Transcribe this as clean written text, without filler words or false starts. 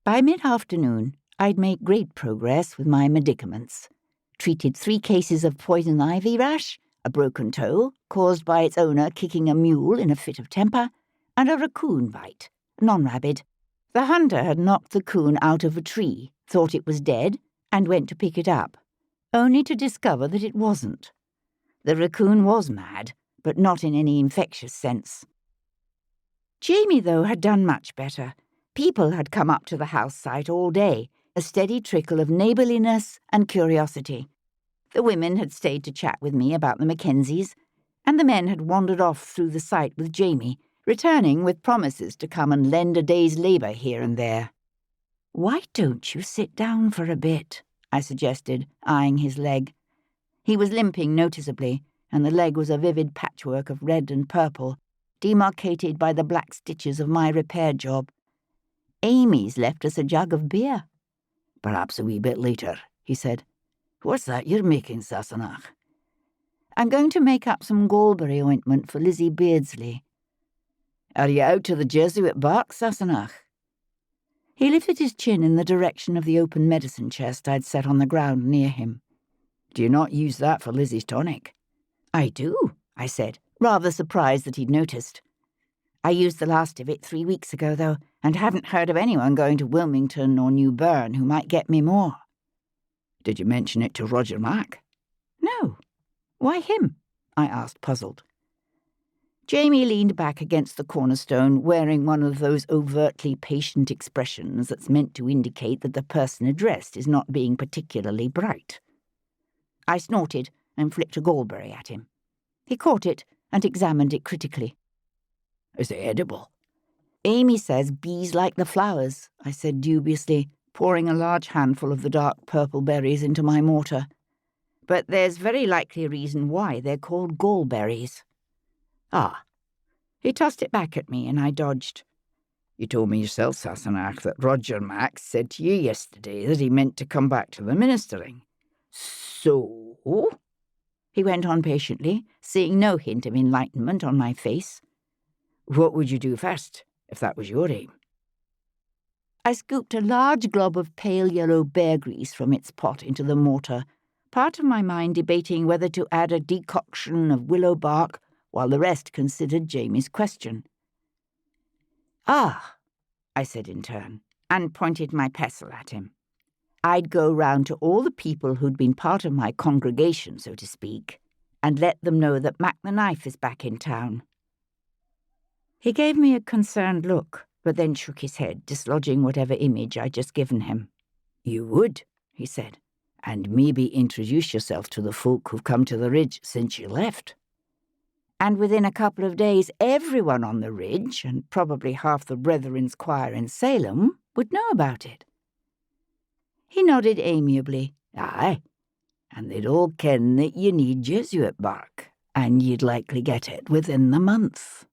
By mid-afternoon, I'd made great progress with my medicaments. Treated 3 cases of poison ivy rash, a broken toe, caused by its owner kicking a mule in a fit of temper, and a raccoon bite, non-rabid. The hunter had knocked the coon out of a tree, thought it was dead, and went to pick it up, only to discover that it wasn't. The raccoon was mad, but not in any infectious sense. Jamie, though, had done much better. People had come up to the house site all day, a steady trickle of neighborliness and curiosity. The women had stayed to chat with me about the MacKenzies, and the men had wandered off through the site with Jamie, returning with promises to come and lend a day's labour here and there. "Why don't you sit down for a bit?" I suggested, eyeing his leg. He was limping noticeably, and the leg was a vivid patchwork of red and purple, demarcated by the black stitches of my repair job. "Amy's left us a jug of beer." "Perhaps a wee bit later," he said. "What's that you're making, Sassenach?" "I'm going to make up some gallberry ointment for Lizzie Beardsley." "Are you out to the Jesuit bark, Sassenach?" He lifted his chin in the direction of the open medicine chest I'd set on the ground near him. "Do you not use that for Lizzie's tonic?" "I do," I said, rather surprised that he'd noticed. "I used the last of it 3 weeks ago, though, and haven't heard of anyone going to Wilmington or New Bern who might get me more." "Did you mention it to Roger Mack?" "No. Why him?" I asked, puzzled. Jamie leaned back against the cornerstone, wearing one of those overtly patient expressions that's meant to indicate that the person addressed is not being particularly bright. I snorted and flicked a gallberry at him. He caught it and examined it critically. "Is it edible?" "Amy says bees like the flowers," I said dubiously, pouring a large handful of the dark purple berries into my mortar. "But there's very likely a reason why they're called gallberries." "Ah." He tossed it back at me, and I dodged. "You told me yourself, Sassenach, that Roger Mack said to you yesterday that he meant to come back to the ministering." "So?" he went on patiently, seeing no hint of enlightenment on my face. "What would you do first, if that was your aim?" I scooped a large glob of pale yellow bear grease from its pot into the mortar, part of my mind debating whether to add a decoction of willow bark while the rest considered Jamie's question. "Ah," I said in turn, and pointed my pestle at him. I'd go round to all the people who'd been part of my congregation, so to speak, and let them know that Mac the Knife is back in town. He gave me a concerned look, but then shook his head, dislodging whatever image I'd just given him. "You would," he said, "and maybe introduce yourself to the folk who've come to the ridge since you left." And within a couple of days, everyone on the ridge, and probably half the Brethren's choir in Salem, would know about it. He nodded amiably. "Aye, and they'd all ken that you need Jesuit bark, and you'd likely get it within the month."